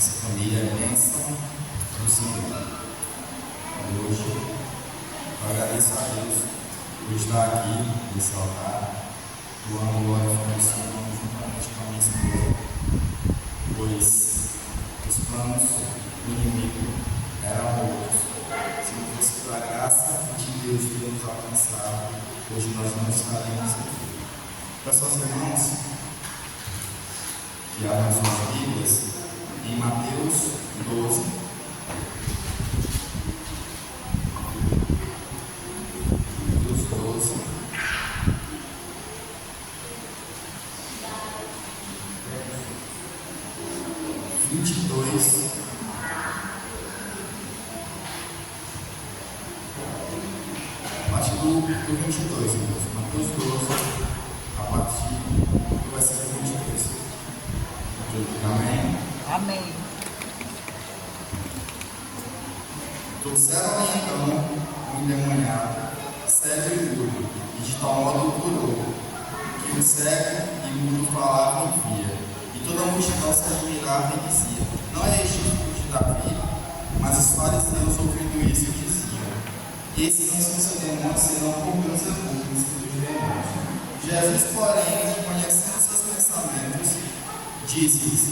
Essa família é bênção do Senhor. E hoje eu agradeço a Deus por estar aqui nesse altar. Eu amo glória ao Senhor juntamente com a minha esposa, pois os planos do inimigo eram outros. Se não fosse pela graça de Deus ter nos alcançado, hoje nós não estaremos aqui. Para seus irmãos que abram suas Bíblias em Mateus 12. Mateus 12. A partir do 22, irmãos. Mateus 12, a partir do versículo 22. Amém? Amém. Trouxeram-lhe então um endemoniado, cego e mudo, e de tal modo o curou, que o cego e mudo falavam e via. E toda a multidão se admirava e dizia: não é este o filho de Davi? Mas os fariseus, ouvindo isso, diziam: esse não sucedeu não senão por Beelzebul, príncipe dos demônios. Jesus, porém, conhecendo seus pensamentos, disse-lhes: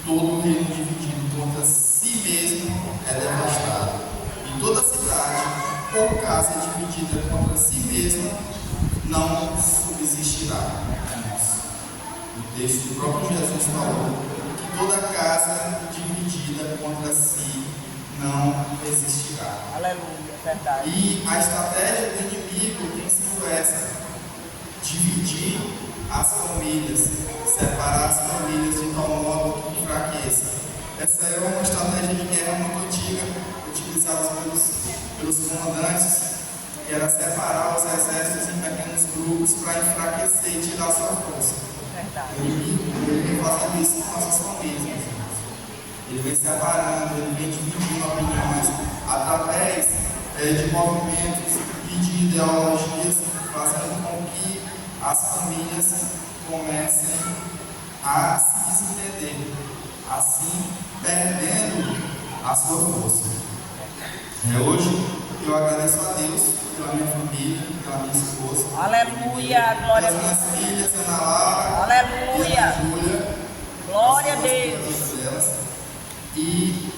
todo reino dividido contra si mesmo é devastado, e toda cidade ou casa dividida contra si mesma não subsistirá. O texto do próprio Jesus falou que toda casa dividida contra si não existirá. Aleluia, verdade. E a estratégia do inimigo tem sido essa: dividir as famílias, separar as famílias de tal modo que enfraqueça. Essa é uma estratégia de guerra muito antiga, utilizada pelos comandantes, que era separar os exércitos em pequenos grupos para enfraquecer e tirar sua força. Verdade. O inimigo ele vem fazendo isso com nossas famílias, meus irmãos. Ele vem separando, ele vem dividindo opiniões através de movimentos e de ideologias, fazendo com que as famílias comecem a se desentender, assim perdendo a sua força. Hoje eu agradeço a Deus pela minha família, pela minha esposa. Aleluia, glória a pelas Deus. minhas filhas, Ana Laura, Aleluia. e Ana Júlia. Glória a Nós Deus. somos delas. E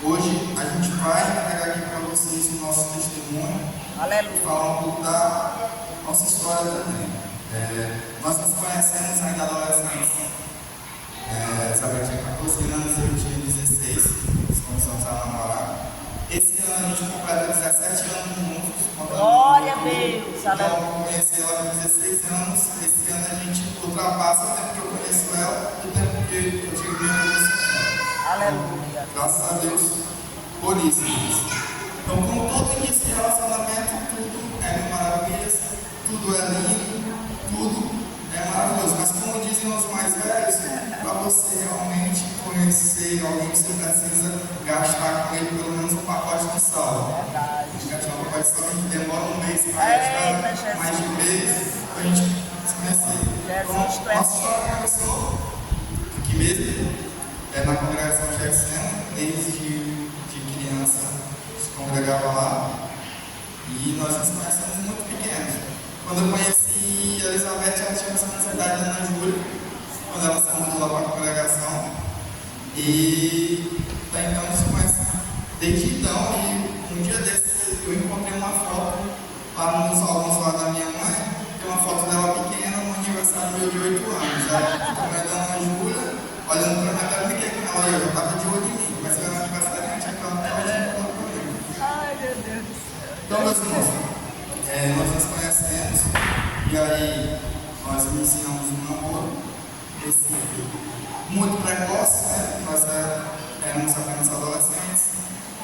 hoje a gente vai entregar aqui para vocês o nosso testemunho. Aleluia. Falar um pouco da nossa história também. Nós nos conhecemos ainda adolescentes. Isabel tinha 14 anos e eu tinha 16. Nós começamos a namorar. Esse ano a gente completa 17 anos juntos. Glória a Deus. Então, Aleluia. eu conheci ela com 16 anos. Esse ano a gente ultrapassa o tempo que eu conheço ela e o tempo que eu tive minha conheço ela. Aleluia. Graças a Deus por isso. Então, como todo início de relacionamento, tudo é mil maravilhas, tudo é lindo, tudo é maravilhoso. Mas como dizem os mais velhos, para você realmente conhecer alguém, você precisa gastar com ele pelo menos um pacote de sal. Verdade. A gente gastar um pacote de sal que demora um mês para Eita, gastar, Jesus. mais de um mês para a gente se conhecer. Jesus, tu Então, és nossa história começou aqui mesmo. Na congregação Jackson, desde de criança se congregava lá e nós nos conhecemos muito pequenos. Quando eu conheci a Elizabeth, ela tinha essa ansiedade da Ana Júlia, quando ela se mudou lá para a congregação, e até então a gente se conhece desde então. E um dia desses eu encontrei uma foto lá nos álbuns lá da minha mãe, tem uma foto dela pequena no aniversário meu de 8 anos. Aí eu estou vendo a Ana Júlia olhando para minha cara, me quer que não, eu estava de olho em mim, mas eu era aniversariante, aquela estava comigo. Ai, meu Deus do céu. Então, meus irmãos, nós nos conhecemos, e aí nós iniciamos um namoro, muito precoce, né? Nós éramos apenas adolescentes.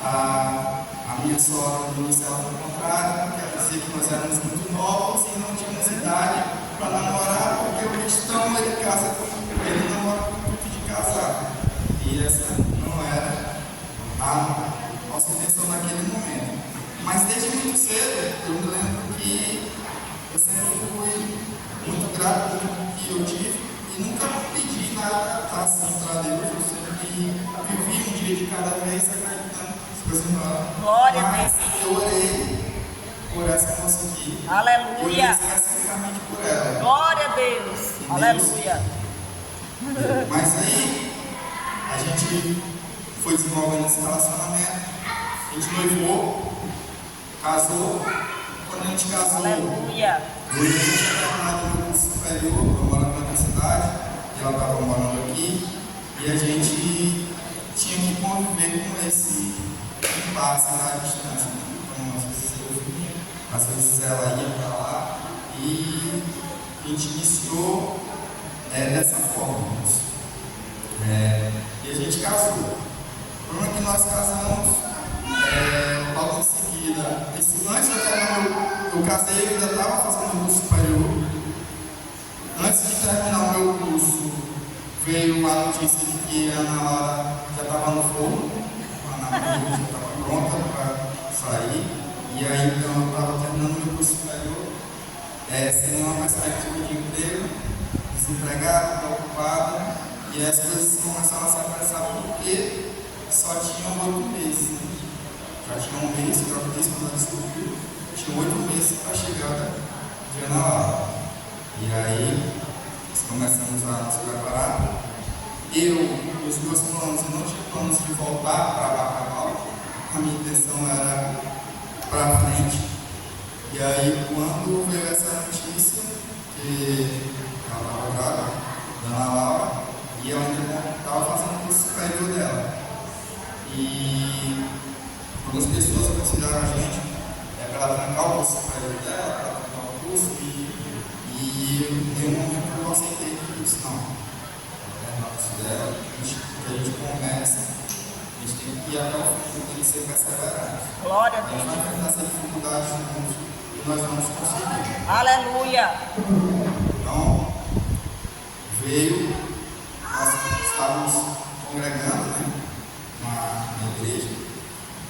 A minha sogra no início ela foi contrária, porque ela dizia que nós éramos muito novos e não tínhamos idade para namorar, porque o cristão ele casa, ele namora com o intuito de casar. E essa não era a nossa intenção naquele momento. Mas desde muito cedo eu me lembro que eu sempre fui muito grato pelo que eu tive e nunca pedi nada assim para Deus. Eu sempre que vivi um dia de cada vez acreditando que as coisas não. Glória a Mas Deus. eu orei por essa moça aqui. Aleluia. Eu orei especificamente por ela. Glória a Deus. Aleluia. Mas aí, a gente foi desenvolvendo esse relacionamento, a gente noivou, casou. Quando a gente casou, Aleluia. eu tinha terminado o curso superior, eu morava na outra cidade, e ela estava morando aqui, e a gente tinha que conviver com esse impasse à distância. Então, às vezes ela ia para lá, e a gente iniciou dessa forma. E a gente casou. O problema é que nós casamos logo em seguida. Antes de terminar eu casei, eu ainda estava fazendo o curso superior. Antes de terminar o meu curso, veio a notícia de que a Ana Laura já estava no forno, a Ana Laura já estava pronta para sair. E aí então eu estava terminando o meu curso superior, sem uma perspectiva de emprego, desempregado, preocupado. E as coisas começaram a se apressar porque só tinham 8 meses. Né? Já tinha um mês, gravidez quando ela descobriu, tinha 8 meses para a chegada de Ana Laura. E aí nós começamos a nos preparar. Os meus planos, eu não tinha planos de voltar para Bacabal, a minha intenção era para frente. E aí quando veio essa notícia que ela estava grávida, da Ana Laura, e ela ainda estava fazendo o curso superior dela. E algumas pessoas aconselharam a gente para ela trancar o curso superior dela, para trancar o curso, e em um momento eu aceitei que isso não. Terminar o curso dela, que a gente começa, a gente tem que ir até o fim, tem que ser perseverante. Glória a A gente Deus. vai enfrentar essa dificuldade juntos e nós vamos conseguir. Aleluia. Então, veio. Nós estávamos congregando, né, na igreja,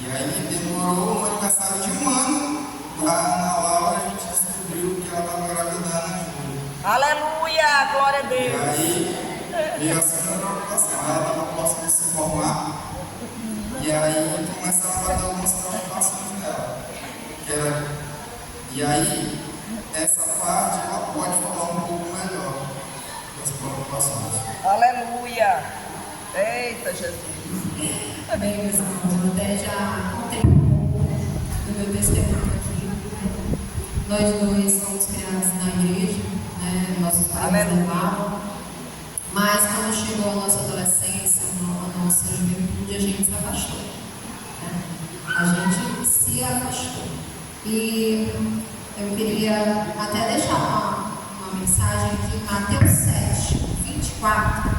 e aí demorou no aniversário de 1 ano da Ana Laura, a gente descobriu que ela estava grávida em julho. Aleluia. Glória a E Deus. aí veio a segunda preocupação, ela estava próxima de se formar, e aí começaram a bater algumas preocupações dela. E aí, essa parte ela pode falar um pouco melhor das preocupações. Aleluia. Eita, Jesus. Bem, meus irmãos, eu até já contei um pouco do meu testemunho aqui. Nós dois fomos criados na igreja, né? Nossos pais levavam. Mas quando chegou a nossa adolescência, a nossa juventude, a gente se afastou. Né? A gente se afastou. E eu queria até deixar uma mensagem aqui, Mateus 7, 24,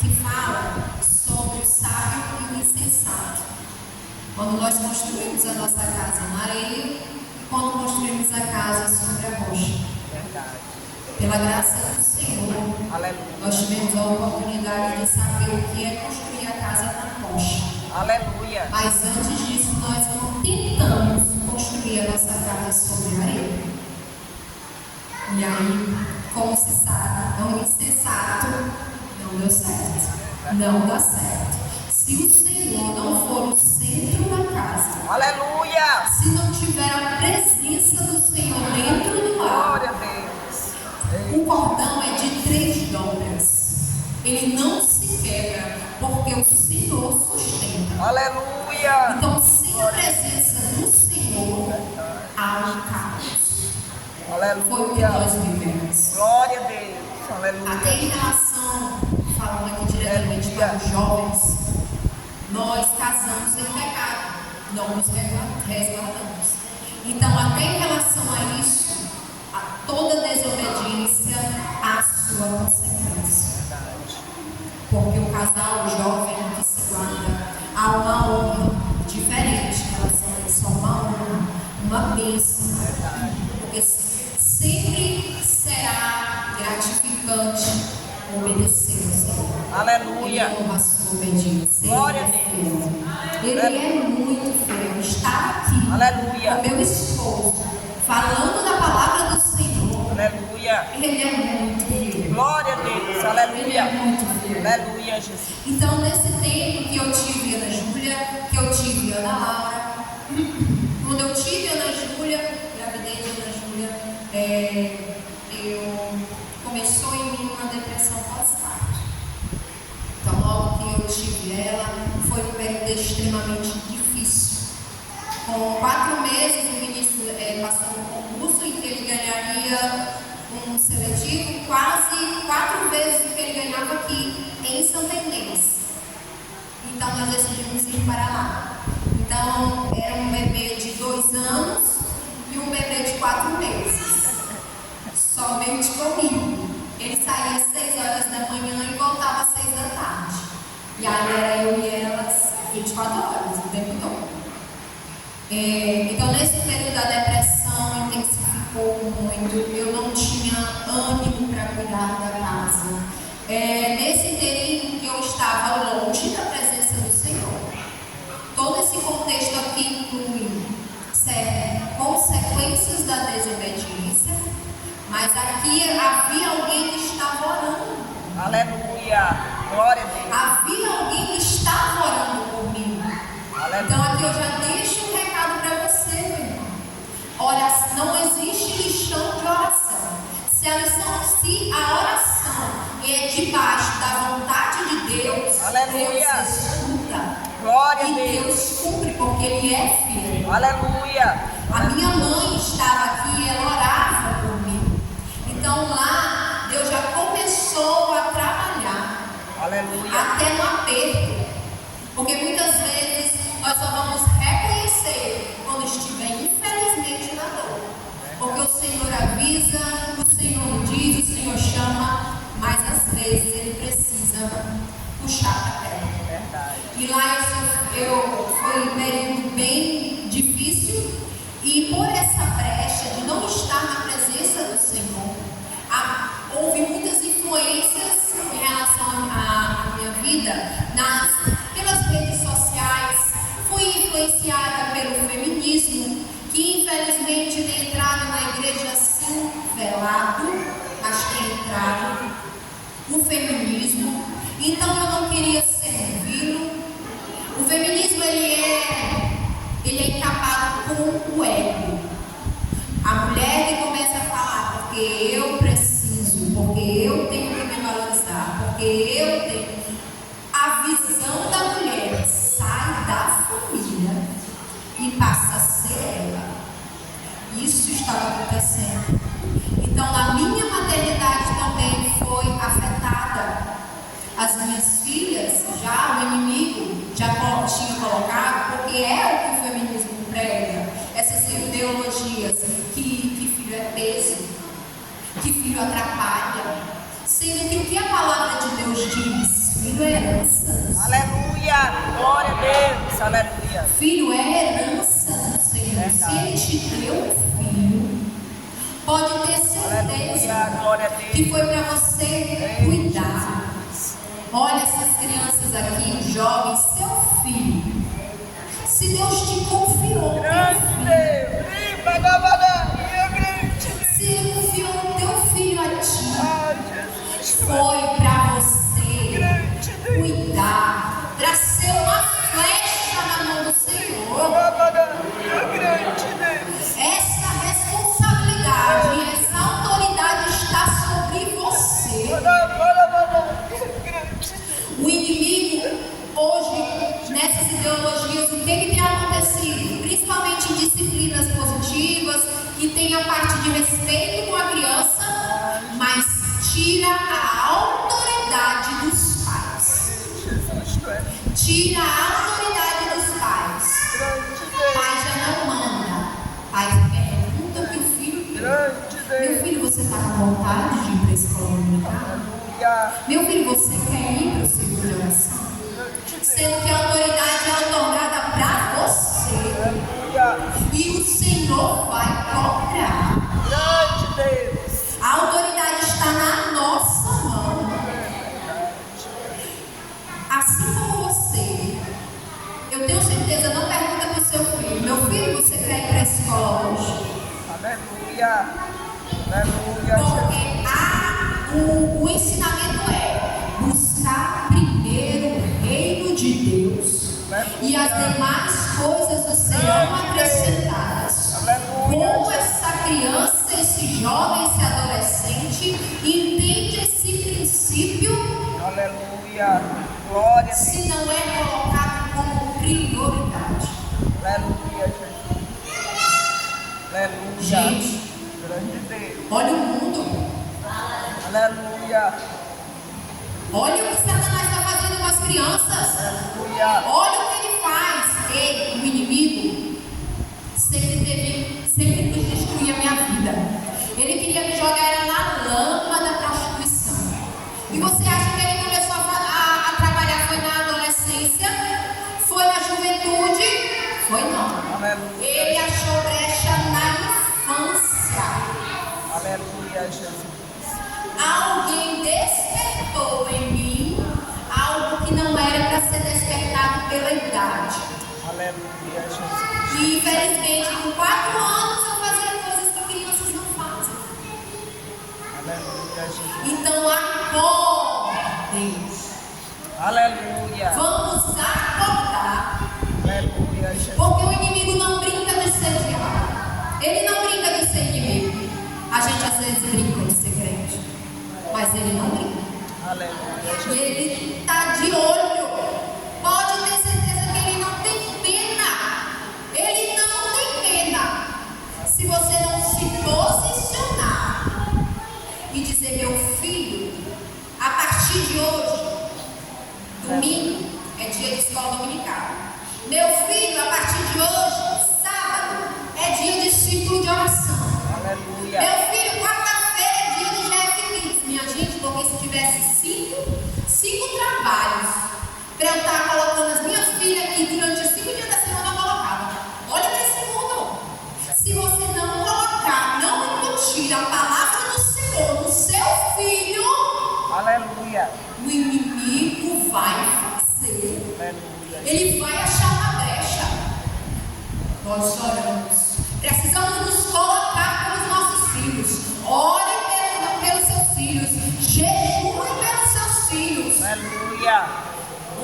que fala sobre o sábio e o insensato. Quando nós construímos a nossa casa na areia e quando construímos a casa sobre a rocha. Verdade. Pela graça do Senhor, Aleluia. nós tivemos a oportunidade de saber o que é construir a casa na rocha. Aleluia. Mas antes disso, nós não tentamos construir a nossa casa sobre a areia. E aí, como se sabe, o insensato não deu certo. Não dá certo. Se o Senhor não for o centro da casa, Aleluia. se não tiver a presença do Senhor dentro do lar, Glória a Deus. o cordão é de 3 dobras. Ele não se quebra, porque o Senhor sustenta. Aleluia. Então, sem a presença do Senhor, há um caos. Foi o que Aleluia. nós vivemos. Glória a Deus. Até Aleluia. em relação, falando aqui diretamente para os jovens, nós casamos em pecado, não nos resguardamos. Então, até em relação a isso, a toda desobediência há a sua consequência. Porque o casal jovem que se guarda há uma honra diferente em relação a isso, há uma honra, uma bênção. Porque sempre será gratificante obedecer ao Senhor. Aleluia. Ele honra a sua obediência. Glória a Ele é Deus. fiel. Ele é muito fiel. Está aqui Aleluia. com meu esposo, falando da palavra do Senhor. Aleluia. Ele é muito fiel. Glória a Deus. Aleluia. Ele é muito fiel. Aleluia, Jesus. Então, nesse tempo que eu tive Ana Júlia, que eu tive Ana Laura, quando eu tive Ana Júlia, gravidez de Ana Júlia, começou em mim uma depressão pós-parto. Então, logo que eu tive ela, foi um período extremamente difícil. Com 4 meses, o Vinícius passou no concurso em que ele ganharia um seletivo quase 4 vezes o que ele ganhava aqui em Santa Inês. Então nós decidimos ir para lá. Então era um bebê de 2 anos e um bebê de 4 meses. Somente comigo. Ele saía às 6 horas da manhã e voltava às 6 da tarde. E aí era eu e elas 24 horas, o tempo todo. Então nesse período a depressão intensificou muito, eu não tinha ânimo para cuidar da casa. Nesse inteirinho que eu estava longe da presença do Senhor. Todo esse contexto aqui inclui consequências da desobediência, mas aqui havia alguém que estava orando. Aleluia. Glória a Deus. Havia alguém que estava orando por mim. Aleluia. Então aqui eu já deixo um recado para você, meu irmão. Olha, não existe lição de oração. Se a oração é debaixo da vontade de Deus, Aleluia. Deus escuta. Glória a E Deus. Deus cumpre porque Ele é fiel. Aleluia. A minha mãe estava aqui e ela orava por mim. Então lá, Deus já começou a trabalhar. Aleluia. Até no aperto. Porque muitas vezes nós só vamos reconhecer quando estiver infelizmente na dor. Porque o Senhor avisa, o Senhor diz, o Senhor chama, mas às vezes Ele precisa puxar para a terra. Verdade. E lá foi um período bem difícil. E por essa brecha de não estar na presença do Senhor, houve muitas influências em relação à minha vida pelas redes sociais. Fui influenciada pelo feminismo, que infelizmente tem entrado na igreja assim, velado, mas tem entrado o feminismo. Então eu não queria servi-lo. O feminismo ele é encapado com o ego. A mulher que começa a falar porque eu preciso, porque eu tenho que me valorizar, porque eu tenho. A visão da mulher sai da família e passa a ser ela. Isso estava acontecendo. Então, na minha maternidade também foi afetada. As minhas filhas, já o inimigo já tinha colocado, porque é o que o feminismo prega, essas ideologias que filho é peso, que filho atrapalha, sendo que o que a palavra de Deus diz? Filho é herança. Aleluia. Glória a Deus. Aleluia. Filho é herança do Senhor. Se Ele te deu um filho, pode ter certeza Aleluia. Glória a Deus. que foi para você cuidar. Olha essas crianças aqui, jovens, seu filho. Se Deus te confiou, Grande Deus. se Ele confiou o teu filho a ti, Ai, Jesus. foi para você Grande Deus. cuidar, para ser uma flecha na mão do Senhor. Grande Deus. Essa responsabilidade, essa autoridade está sobre você. O inimigo, hoje, nessas ideologias, o que tem acontecido? Principalmente em disciplinas positivas, que tem a parte de respeito com a criança, mas tira a autoridade dos pais. Tira a autoridade dos pais. Pai já não manda. Pai pergunta o que o filho quer. Meu filho, você está com vontade de ir para a escola dominical? Meu filho, você quer ir para o círculo de oração? Sendo que a autoridade é otorgada para você. E o Senhor vai cobrar. Grande Deus. A autoridade está na nossa mão. Assim como você, eu tenho certeza, não pergunta para o seu filho: meu filho, você quer ir para a escola hoje? Aleluia. Aleluia. Porque o ensinamento é buscar primeiro o reino de Deus e as demais coisas nos serão acrescentadas. Como essa criança, esse jovem, esse adolescente entende esse princípio? Aleluia. Glória a Deus. Se não é colocado como prioridade. Aleluia, Jesus. Aleluia. Gente, Grande Deus. olha o mundo. Aleluia. Olha o que Satanás está fazendo com as crianças. Aleluia. Olha o que ele faz. Ele, o inimigo, sempre quis destruir a minha vida. Ele queria me jogar na lama da prostituição. E você acha que ele começou a trabalhar foi na adolescência? Foi na juventude? Foi não. Aleluia. Ele achou brecha na infância. Aleluia, Jesus. Alguém despertou em mim algo que não era para ser despertado pela idade. Aleluia, Jesus. E infelizmente, com 4 anos eu fazia coisas que crianças não fazem. Aleluia, Jesus. Então acordem. Aleluia. Vamos acordar. Aleluia, Jesus. Porque o inimigo não brinca de ser diabo. Ele não brinca de ser inimigo. A gente às vezes brinca de ser crente, mas ele não brinca. Aleluia, E Jesus. ele está de olho. Pode ter certeza que ele não tem pena. Ele não tem pena. Se você não se posicionar e dizer, meu filho, a partir de hoje, domingo é dia de escola dominical. Meu filho, a partir de hoje, sábado, é dia de ciclo de oração. Aleluia. Meu filho, quarta-feira é dia de GF Kids, minha gente, porque se tivesse cinco trabalhos para eu estar colocando as minhas filhas aqui durante os 5 dias da semana, eu colocava. Olha para esse mundo. Se você não colocar, não incutir a palavra do Senhor no seu filho, Aleluia. o inimigo vai fazer. Aleluia. Ele vai achar uma brecha. Nós oramos. Precisamos nos colocar pelos nossos filhos. Ore pelos seus filhos. Jejue pelos seus filhos. Aleluia.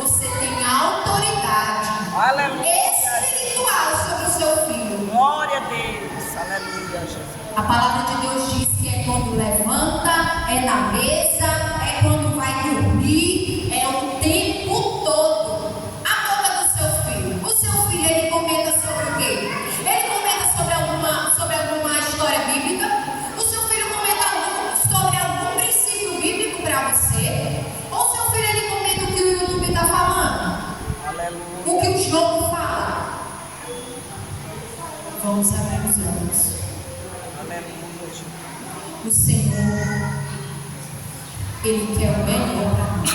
Você tem autoridade Aleluia. espiritual sobre o seu filho. Glória a Deus. Aleluia, Jesus. A palavra de Deus diz que é quando levanta, é na mesa, é quando vai dormir, é o tempo todo. A boca do seu filho. O seu filho, ele comenta sobre o quê? Ele comenta sobre alguma história bíblica? O seu filho comenta sobre algum princípio bíblico para você? Ou seu filho, ele comenta o que o YouTube está falando? Aleluia. O que o jogo fala? Vamos abrir os olhos. Aleluia, Jesus. O Senhor, Ele quer o melhor para nós.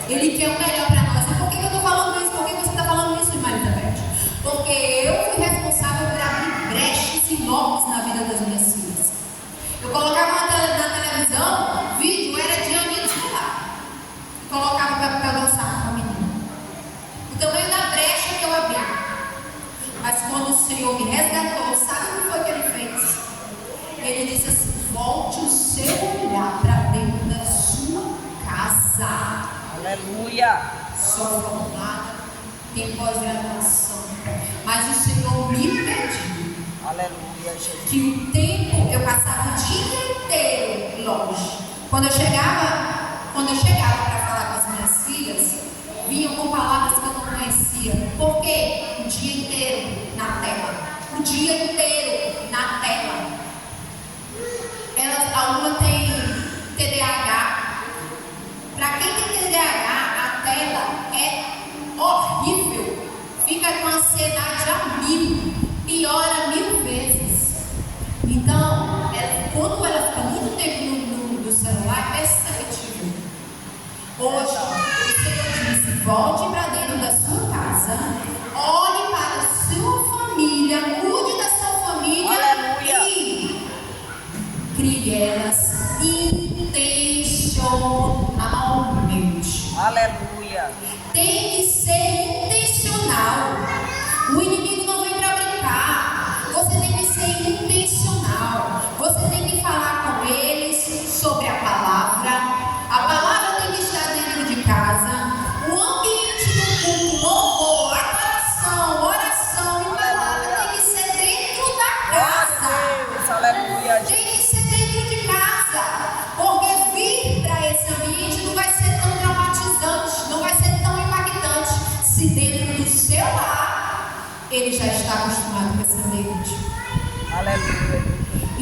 Ele quer o melhor para nós. E por que eu estou falando isso? Por que você está falando isso, irmã Elizabeth? Porque eu fui responsável por abrir brechas enormes na vida das minhas filhas. Eu colocava na televisão, vídeo era de Anitta lá. E colocava para dançar com a menina. O tamanho da brecha que eu abri. Mas quando o Senhor me resgatou, sabe o que foi que Ele fez? Ele disse assim: volte o seu olhar para dentro da sua casa. Aleluia. Sou formada, tenho pós-graduação, mas o Senhor me pediu Aleluia, Jesus. que o tempo eu passava o dia inteiro longe. Quando eu chegava para falar com as minhas filhas, vinham com palavras que eu não conhecia. Por quê? O dia inteiro na tela. O dia inteiro na tela. Alguma tem TDAH. Para quem tem TDAH, a tela é horrível. Fica com ansiedade a 1000, piora 1000 vezes. Então, quando ela fica muito tempo no celular, é seletivo. Hoje, o Senhor disse: volte para dentro da sua casa, olhe para a sua família, cuide da sua família. Aleluia. E crie elas intencionalmente. Aleluia. Tem que ser intencional. O inimigo não vem para brincar. Você tem que ser intencional. Você tem que falar com eles sobre a palavra. A palavra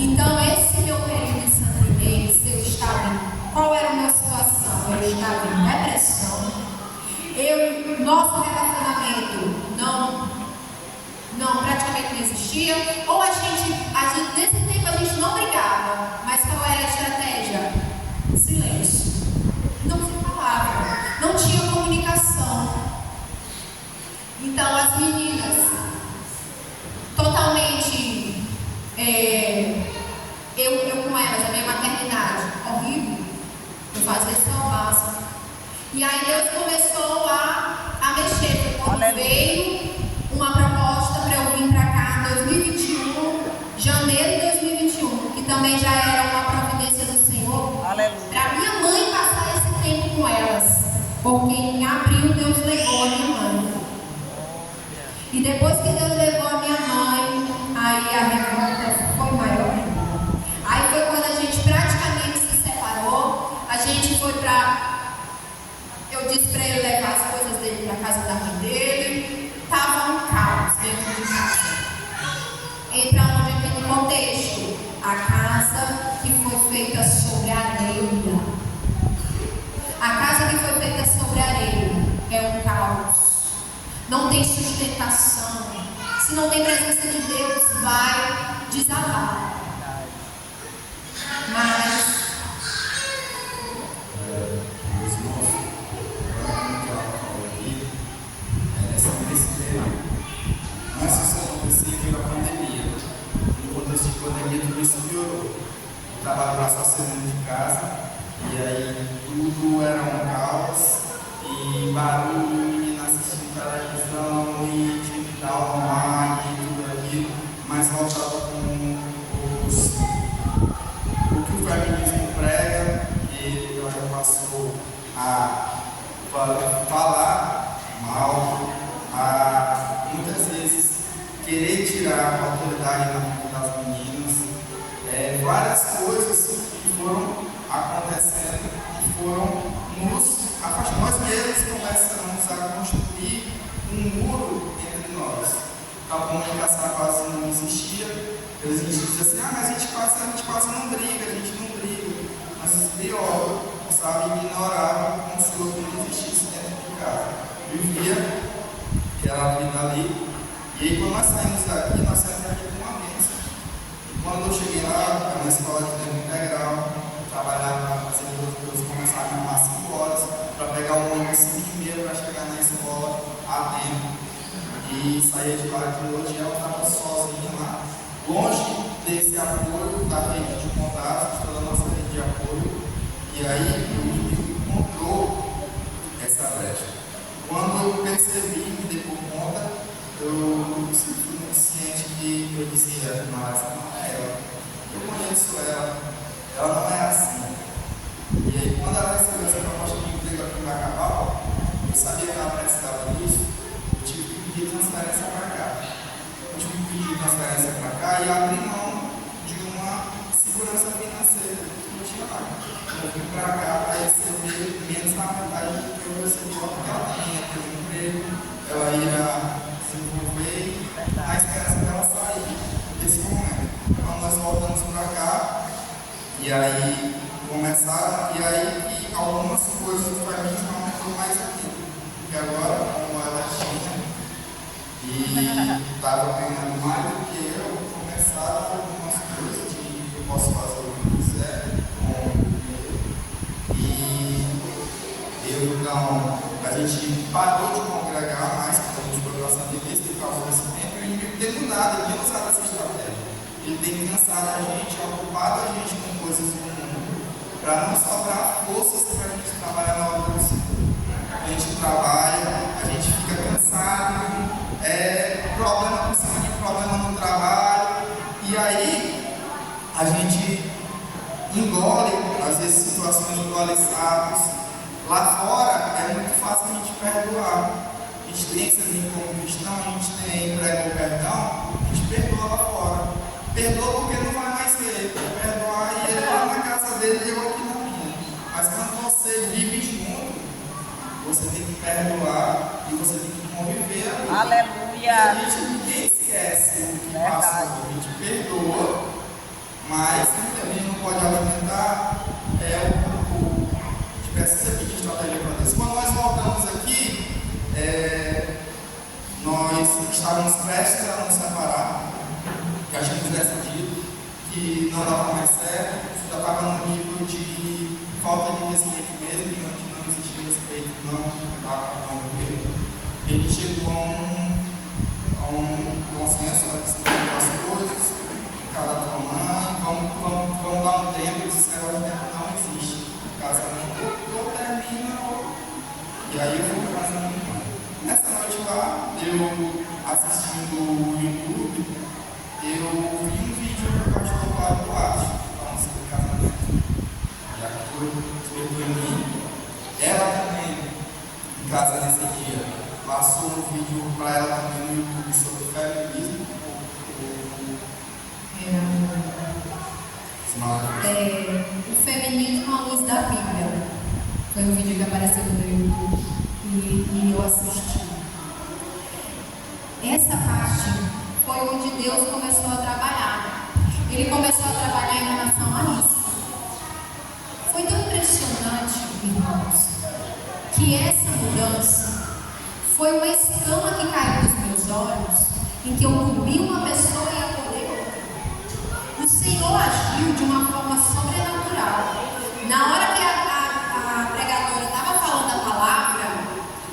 Então, esse meu período em Santa Inês, eu estava em... Qual era a minha situação? Eu estava em depressão. Nosso relacionamento não praticamente não existia. Ou nesse tempo a gente não brigava. Mas qual era a estratégia? Silêncio. Não se falava. Não tinha comunicação. Então, as meninas totalmente... eu com elas, a minha maternidade, horrível. Eu fazia só o básico. E aí Deus começou a mexer. Foi quando veio uma proposta para eu vir para cá em 2021, janeiro de 2021, que também já era uma providência do Senhor. Para minha mãe passar esse tempo com elas. Porque em abril Deus levou a minha mãe. E depois que Deus levou a minha mãe, aí a revolta foi maior. Aí foi quando a gente praticamente se separou. A gente foi para... Eu disse para ele levar as coisas dele para casa da mãe dele. Estava um caos dentro de casa. Entra onde aqui no contexto. A casa que foi feita sobre areia. A casa que foi feita sobre areia é um caos. Não tem sustentação. Se não tem presença de Deus, vai desabar. Mas antes disso acontecer, veio a pandemia. No contexto de pandemia, tudo isso piorou. Eu trabalho lá só saindo de casa, e aí tudo era um caos, e barulho, menina assistindo televisão, e digital online, e tudo aquilo, mas voltado com o que o feminismo prega, e ela já passou a falar mal, a muitas vezes querer tirar a autoridade da vida das meninas, várias coisas que foram acontecendo e foram nos afastando. Nós mesmos começamos a construir um muro entre nós. A comunicação quase não existia. A gente dizia assim, mas a gente quase não briga, a gente não briga. Mas pior, sabe, ignorava como se o outro não existisse dentro de casa. Vivia aquela vida ali. E aí, quando nós saímos daqui com uma bênção. E quando eu cheguei lá, na escola de tempo integral, eu trabalhava fazendo outras coisas, começava a arrumar 5 horas para pegar um ônibus 5h30 para chegar na escola a tempo. E saía de lá de noite e ela estava sozinha lá, longe desse apoio da rede de contatos, toda a nossa rede de apoio. E aí, o inimigo encontrou essa brecha. Quando eu percebi, me dei por conta, eu fui muito ciente que eu dizia, não, essa não é ela. Eu conheço ela não é assim. E aí, quando ela recebeu essa proposta de emprego aqui em Bacabal, eu sabia que ela precisava disso, eu tive que pedir transferência para cá. Eu tive que pedir transferência para cá e abrir mão de uma segurança financeira que eu tinha lá. Eu vim para cá para receber menos da metade do que eu recebi lá, porque ela também ia ter um emprego, ela ia se envolver, a esperança dela sair desse momento. Então nós voltamos para cá, e aí que algumas coisas do feminismo aumentou mais aqui, porque agora, como ela tinha e estava ganhando mais do que eu, começaram algumas coisas de eu posso fazer o que quiser com o dinheiro. E então, a gente parou de congregar mais quando a gente foi para Santa Inês por causa desse tempo, e o inimigo tem mudado, ele tem usado essa estratégia. Ele tem cansado a gente, ocupado a gente com coisas do mundo, para não sobrar forças para a gente trabalhar na obra do Senhor. A gente trabalha, a gente fica cansado, problema por cima de problema no trabalho, e aí a gente engole, às vezes, situações engoliçadas. Lá fora é muito fácil a gente perdoar. A gente tem esse amigo como cristão, a gente tem prega o perdão, a gente perdoa lá fora. Perdoa porque não vai mais ver. Perdoar e ele lá na casa dele e eu aqui na minha. Mas quando você vive junto, você tem que perdoar e você tem que conviver ali. Aleluia. E a gente ninguém esquece o que passou. A gente perdoa Mas a gente não pode alimentar a gente precisa pedir estratégia para Deus. Quando nós voltamos aqui, nós estávamos prestes a nos separar, que a gente decidiu que não dava mais certo, já estava no nível de falta de respeito mesmo, que não existia respeito, não dava para morrer. Ele chegou a um consenso para distribuir as coisas, cada tua mãe, vamos dar um tempo, e esse negócio de tempo não existe. O casamento ou termina, e aí eu fui para casa da minha irmã. Nessa noite lá, eu assistindo o YouTube, eu vi um vídeo do pastor Cláudio Duarte, falando sobre casamento. E aquilo despertou em mim. Ela também, em casa nesse dia, passou um vídeo para ela também no YouTube sobre feminismo. O feminismo à luz da Bíblia. Foi um vídeo que apareceu no YouTube e eu assisti. Essa parte foi onde Deus começou a trabalhar. Ele começou a trabalhar em relação a isso. Foi tão impressionante, irmãos, que essa mudança foi uma escama que caiu dos meus olhos, em que eu vi uma pessoa e acordei outra. O Senhor agiu de uma forma sobrenatural. Na hora que a pregadora estava falando a palavra,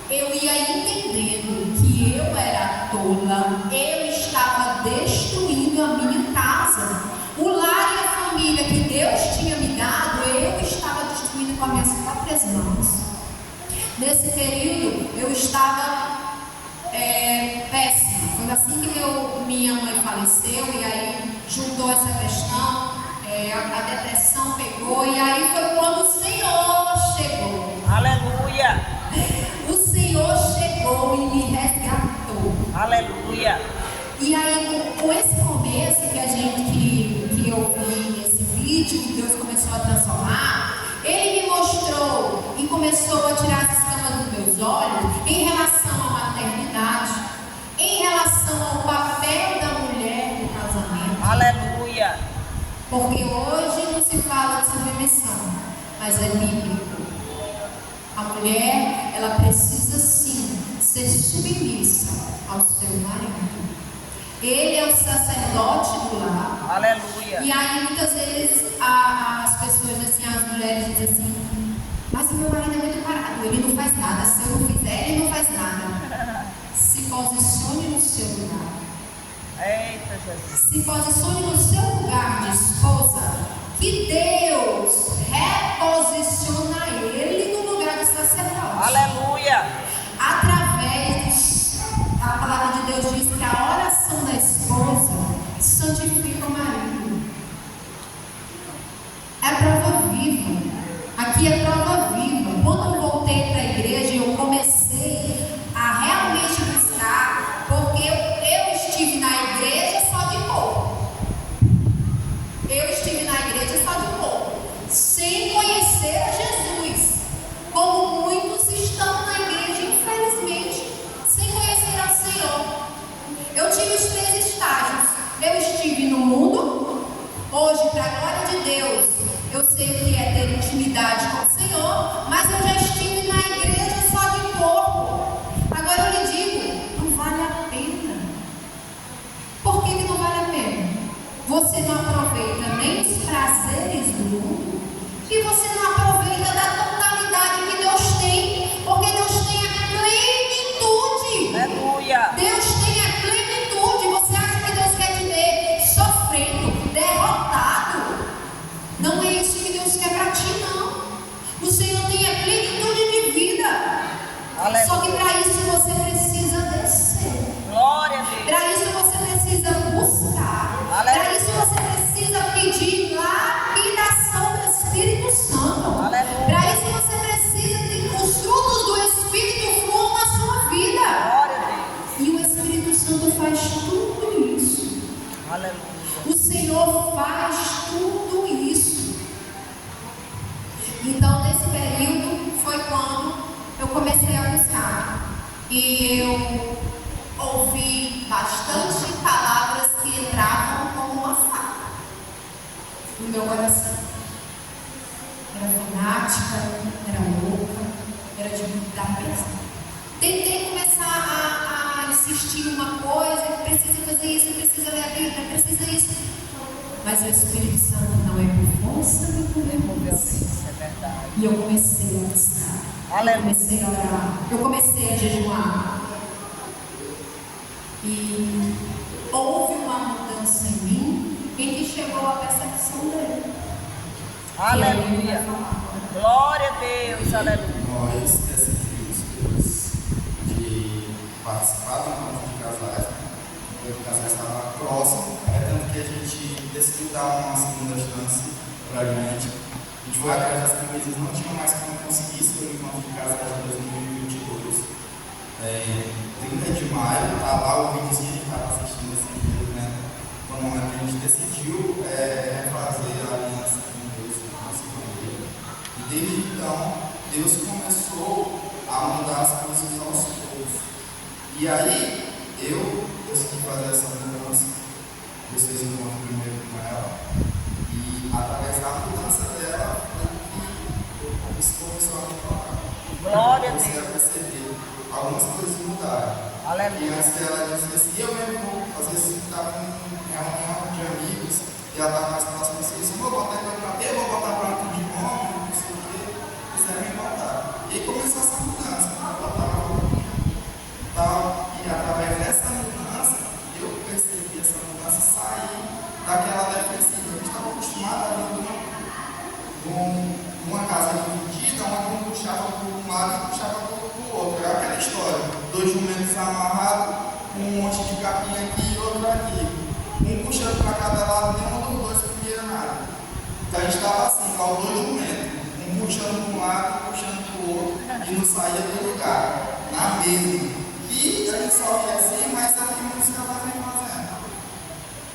eu ia entendendo que eu era tola, eu estava destruindo a minha casa. O lar e a família que Deus tinha me dado, eu estava destruindo com as minhas próprias mãos. Nesse período, eu estava péssima. Foi assim que minha mãe faleceu, e aí juntou essa questão, a depressão pegou, e aí foi quando o Senhor chegou. Aleluia. O Senhor chegou e me resgatou. Aleluia. E aí, com esse começo que eu vi nesse vídeo, que Deus começou a transformar, Ele me mostrou e começou a tirar as escamas dos meus olhos em relação à maternidade, em relação ao papel da mulher no casamento. Aleluia. Porque hoje não se fala de submissão, mas é bíblico. A mulher, ela precisa sim ser submissa ao seu marido. Ele é o sacerdote do lar. Aleluia. E aí muitas vezes as pessoas, assim, as mulheres dizem assim: mas o meu marido é muito parado, ele não faz nada. Se eu não fizer, ele não faz nada. Se posicione no seu lugar. Eita, Jesus. Se posicione no seu lugar de esposa, que Deus reposiciona ele no lugar de sacerdote. Aleluia. Através, a palavra de Deus diz que a oração da esposa santifica o marido. É prova viva. Aqui é prova viva. Quando eu voltei para a igreja, eu comecei a realmente buscar, porque eu estive na igreja só de pouco. Eu estive na igreja só de pouco, sem conhecer a Jesus, como muitos estão na igreja, infelizmente, sem conhecer ao Senhor. Eu tive os 3 estágios. Eu estive no mundo. Hoje, para a glória de Deus, eu sei o que é ter intimidade com o Senhor, mas eu já estive na igreja só de pouco. Agora eu lhe digo, não vale a pena. Por que não vale a pena? Você não aproveita nem os prazeres do mundo, e você não aproveita da totalidade que Deus tem, porque Deus tem a plenitude. Aleluia. Deus tem a plenitude. Você acha que Deus quer te ver sofrendo, derrotado? Não é isso que Deus quer para ti, não. O Senhor tem a plenitude de vida. Aleluia. Só que para isso você precisa descer. Glória a Deus. Para isso você precisa buscar. Aleluia. Para isso você precisa pedir lapidação do Espírito Santo. Aleluia. Para isso você precisa que os frutos do Espírito fluam na sua vida. Glória a Deus. E o Espírito Santo faz tudo isso. Aleluia. O Senhor faz tudo isso. Então, nesse período, foi quando eu comecei a buscar. E eu ouvi bastante palavras que entravam como uma faca. meu coração. Era fanática, era louca, era de muita pressa. Tentei começar a insistir em uma coisa, que precisa fazer isso, precisa ler a Bíblia, precisa isso. Mas o Espírito Santo não é por força nem por violência. É verdade. E eu comecei a buscar. Eu comecei a orar. Eu comecei a jejuar. E houve uma mudança em mim em que chegou a percepção dele. Aleluia. Glória a Deus. Aleluia. Nós decidimos de participar do encontro de casais, o casal estava próximo, tanto que a gente decidiu dar uma segunda chance para a gente. A gente foi atrás das camisas, não tinha mais como conseguir isso, foi o encontro de casais de 2022. 30 de maio, está lá o vídeo que a gente estava assistindo esse vídeo, né? Foi o momento que a gente decidiu refazer a aliança com Deus, com a nossa família. E desde então, Deus começou a mudar as coisas aos poucos. E aí, eu decidi fazer essa mudança. Deus fez um encontro primeiro com ela. E através da mudança dela, isso começou a mudar. Glória a Comecei a Deus. perceber algumas coisas mudaram. Aleluia. E antes ela dizia assim, eu mesmo vou, às vezes estava em reunião de amigos, e ela estava mais próxima assim, eu vou botar para tudo de nome, não sei o que, quiser me botar. E aí começou essa mudança, e através dessa mudança, eu percebi essa mudança sair daquela defensiva. A gente estava acostumado a vir uma casa dividida, onde um puxava para um lado e puxava para o outro. Era aquela história, 2 jumentos amarrados, um monte de capim aqui e outro aqui. Um puxando para cada lado, nenhum dos dois podia nada. Então a gente estava assim, com 2 jumentos, um puxando para um lado, puxando para o outro, e não saía do lugar, na mesma. E a gente só ia assim, mas é o que muitos casais vêm fazendo.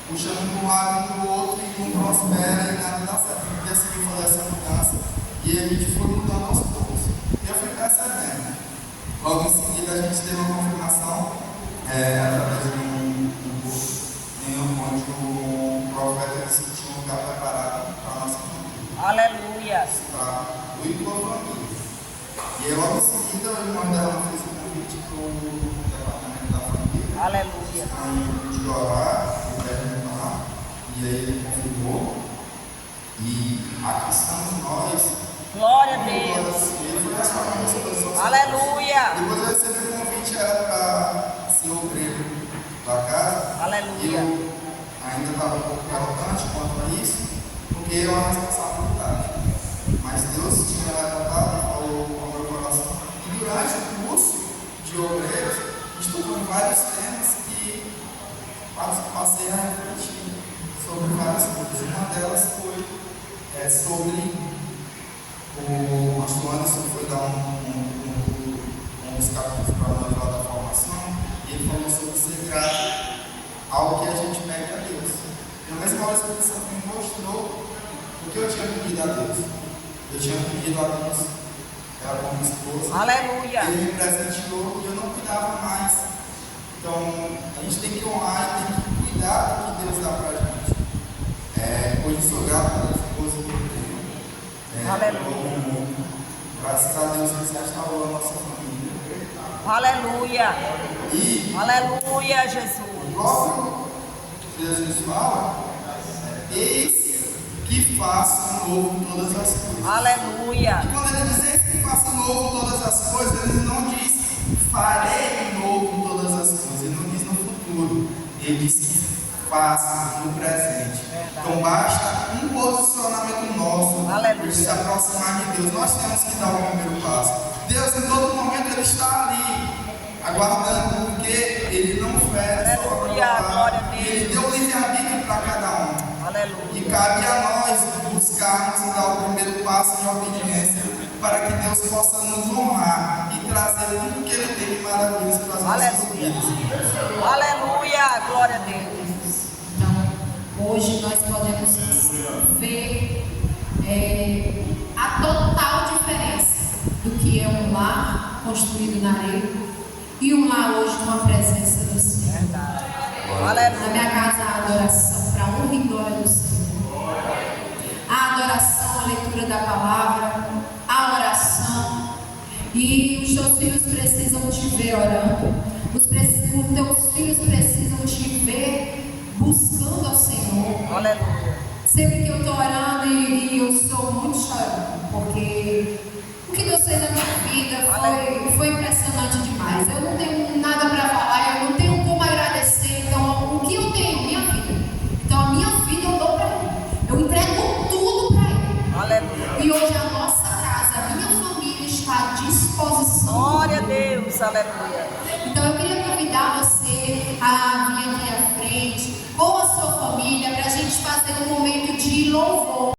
Puxando para um lado e para o outro, e não prospera e nada dá certo. A gente decidiu fazer essa mudança, e a gente foi mudando aos poucos. E eu fui percebendo. Logo em seguida, a gente teve uma confirmação através de um curso onde o profeta disse que tinha um lugar preparado para a nossa família. Aleluia. Para o e para a família. E aí, logo em seguida, o irmão dela fez um convite para o departamento da família. Aleluia. De orar, de perguntar. E aí ele confirmou. E aqui estamos nós. Glória a Deus. Aleluia. Depois eu recebi um convite, era para ser obreiro da casa. Aleluia. Eu ainda estava um pouco relutante quanto a isso, porque é uma responsabilidade. Mas Deus tinha levantado e falou ao meu coração. E durante o curso de obreiros, estudou vários temas que passei a refletir sobre várias coisas. Uma delas foi sobre o pastor Anderson foi dar uns capítulos para nós lá da formação, e ele falou sobre ser grato ao que a gente pede a Deus. E na mesma hora a Espírito Santo me mostrou o que eu tinha pedido a Deus. Eu tinha pedido a Deus, ela como esposa. Aleluia. Ele me presenteou e eu não cuidava mais. Então a gente tem que honrar e tem que cuidar do que Deus dá para a gente. Hoje sou grato pela esposa que eu tenho. Aleluia. Graças a Deus Ele restaurou a nossa família. Aleluia. E Aleluia, Jesus. o próprio Jesus fala: eis que faço novo todas as coisas. Aleluia. E quando ele diz eis que faço novo todas as coisas, ele não diz farei novo todas as coisas. Ele não diz no futuro. Ele diz que faço no presente. Então basta um posicionamento nosso para se aproximar de Deus. Nós temos que dar o primeiro passo. Deus em todo momento Ele está ali, aguardando, porque Ele não fere sua palavra. Ele deu livre-arbítrio para cada um. Aleluia. E cabe a nós buscarmos e dar o primeiro passo de obediência para que Deus possa nos honrar e trazer tudo que Ele tem de maravilhoso para as nossas vidas. Aleluia. Glória a Deus. Hoje nós podemos ver a total diferença do que é um lar construído na areia e um lar hoje com a presença do Senhor. Na minha casa, a adoração para honra e glória do Senhor. leitura da palavra, a oração. E os teus filhos precisam te ver orando. Os teus filhos precisam te ver buscando ao Senhor. Aleluia. Sempre que eu estou orando e eu sou muito chorando, porque o que Deus fez na minha vida foi impressionante demais. Eu não tenho nada para falar, eu não tenho como agradecer. Então, o que eu tenho? Minha vida. Então, a minha vida eu dou para Ele. Eu entrego tudo para Ele. Aleluia. E hoje a nossa casa, a minha família está à disposição. Glória a Deus. Aleluia. Então eu queria convidar você a vir aqui à frente, com a sua família, para a gente fazer um momento de louvor.